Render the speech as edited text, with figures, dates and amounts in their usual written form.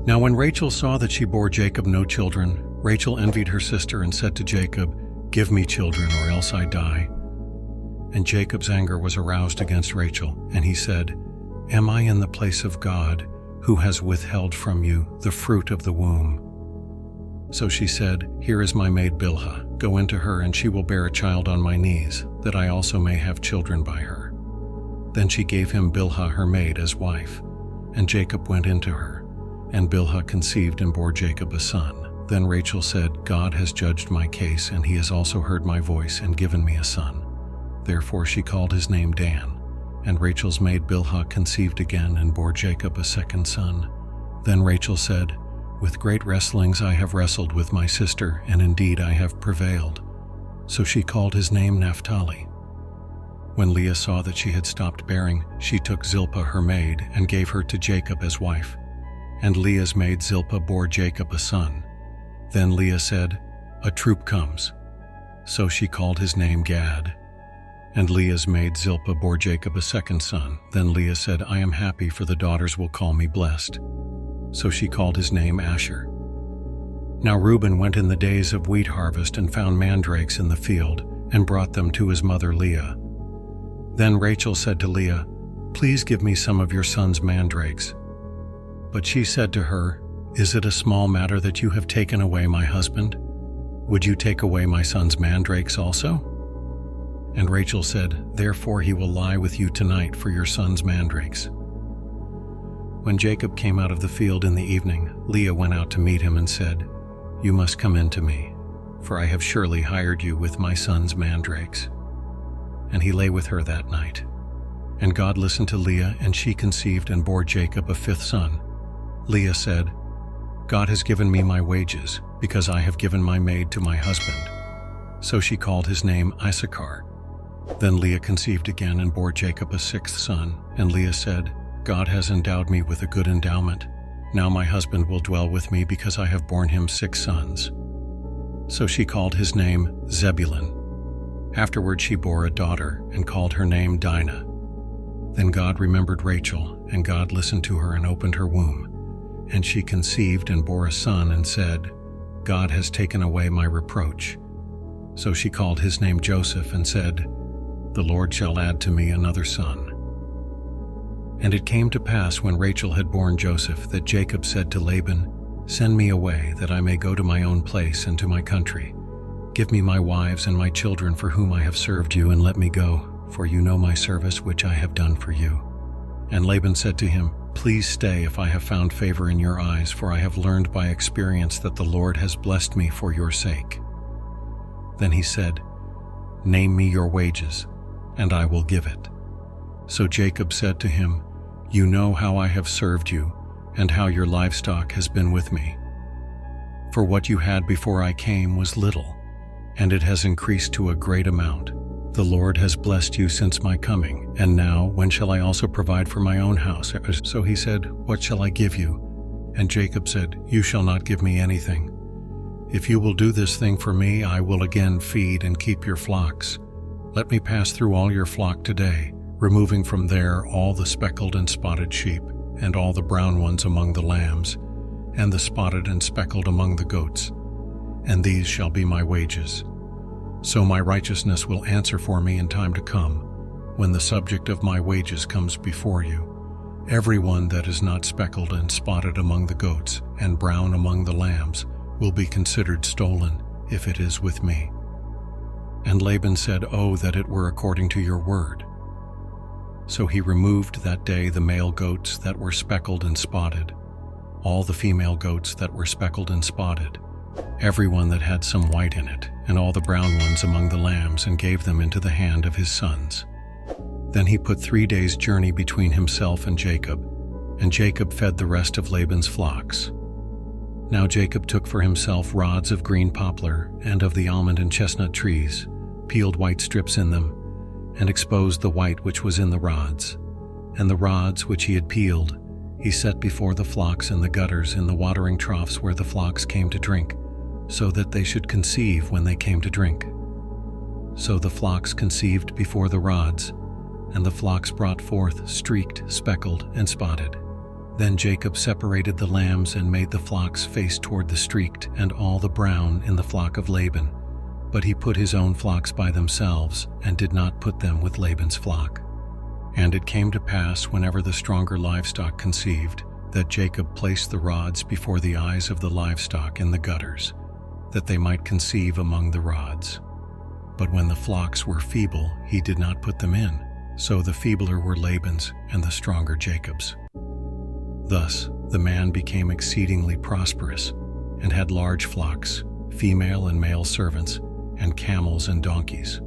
Now when Rachel saw that she bore Jacob no children, Rachel envied her sister and said to Jacob, "Give me children, or else I die." And Jacob's anger was aroused against Rachel, and he said, "Am I in the place of God, who has withheld from you the fruit of the womb?" So she said, "Here is my maid Bilhah. Go into her, and she will bear a child on my knees, that I also may have children by her." Then she gave him Bilhah her maid as wife, and Jacob went into her, and Bilhah conceived and bore Jacob a son. Then Rachel said, "God has judged my case, and he has also heard my voice and given me a son." Therefore she called his name Dan. And Rachel's maid Bilhah conceived again and bore Jacob a second son. Then Rachel said, "With great wrestlings I have wrestled with my sister, and indeed I have prevailed." So she called his name Naphtali. When Leah saw that she had stopped bearing, she took Zilpah her maid and gave her to Jacob as wife. And Leah's maid Zilpah bore Jacob a son. Then Leah said, "A troop comes." So she called his name Gad. And Leah's maid Zilpah bore Jacob a second son. Then Leah said, "I am happy, for the daughters will call me blessed." So she called his name Asher. Now Reuben went in the days of wheat harvest and found mandrakes in the field, and brought them to his mother Leah. Then Rachel said to Leah, "Please give me some of your son's mandrakes." But she said to her, "Is it a small matter that you have taken away my husband? Would you take away my son's mandrakes also?" And Rachel said, "Therefore he will lie with you tonight for your son's mandrakes." When Jacob came out of the field in the evening, Leah went out to meet him and said, "You must come in to me, for I have surely hired you with my son's mandrakes." And he lay with her that night. And God listened to Leah, and she conceived and bore Jacob a fifth son. Leah said, "God has given me my wages, because I have given my maid to my husband." So she called his name Issachar. Then Leah conceived again and bore Jacob a sixth son. And Leah said, "God has endowed me with a good endowment. Now my husband will dwell with me, because I have borne him 6 sons." So she called his name Zebulun. Afterward she bore a daughter, and called her name Dinah. Then God remembered Rachel, and God listened to her and opened her womb. And she conceived and bore a son, and said, "God has taken away my reproach." So she called his name Joseph, and said, "The Lord shall add to me another son." And it came to pass, when Rachel had borne Joseph, that Jacob said to Laban, "Send me away, that I may go to my own place and to my country. Give me my wives and my children, for whom I have served you, and let me go, for you know my service which I have done for you." And Laban said to him, "Please stay, if I have found favor in your eyes, for I have learned by experience that the Lord has blessed me for your sake." Then he said, "Name me your wages, and I will give it." So Jacob said to him, "You know how I have served you, and how your livestock has been with me. For what you had before I came was little, and it has increased to a great amount. The Lord has blessed you since my coming, and now when shall I also provide for my own house?" So he said, "What shall I give you?" And Jacob said, "You shall not give me anything. If you will do this thing for me, I will again feed and keep your flocks. Let me pass through all your flock today, removing from there all the speckled and spotted sheep, and all the brown ones among the lambs, and the spotted and speckled among the goats. And these shall be my wages. So my righteousness will answer for me in time to come, when the subject of my wages comes before you. Every one that is not speckled and spotted among the goats, and brown among the lambs, will be considered stolen, if it is with me." And Laban said, "Oh, that it were according to your word." So he removed that day the male goats that were speckled and spotted, all the female goats that were speckled and spotted, every one that had some white in it, and all the brown ones among the lambs, and gave them into the hand of his sons. Then he put 3 days' journey between himself and Jacob fed the rest of Laban's flocks. Now Jacob took for himself rods of green poplar and of the almond and chestnut trees, peeled white strips in them, and exposed the white which was in the rods. And the rods which he had peeled he set before the flocks in the gutters in the watering troughs where the flocks came to drink, so that they should conceive when they came to drink. So the flocks conceived before the rods, and the flocks brought forth streaked, speckled, and spotted. Then Jacob separated the lambs and made the flocks face toward the streaked and all the brown in the flock of Laban. But he put his own flocks by themselves and did not put them with Laban's flock. And it came to pass, whenever the stronger livestock conceived, that Jacob placed the rods before the eyes of the livestock in the gutters, that they might conceive among the rods. But when the flocks were feeble, he did not put them in. So the feebler were Laban's and the stronger Jacob's. Thus the man became exceedingly prosperous, and had large flocks, female and male servants, and camels and donkeys.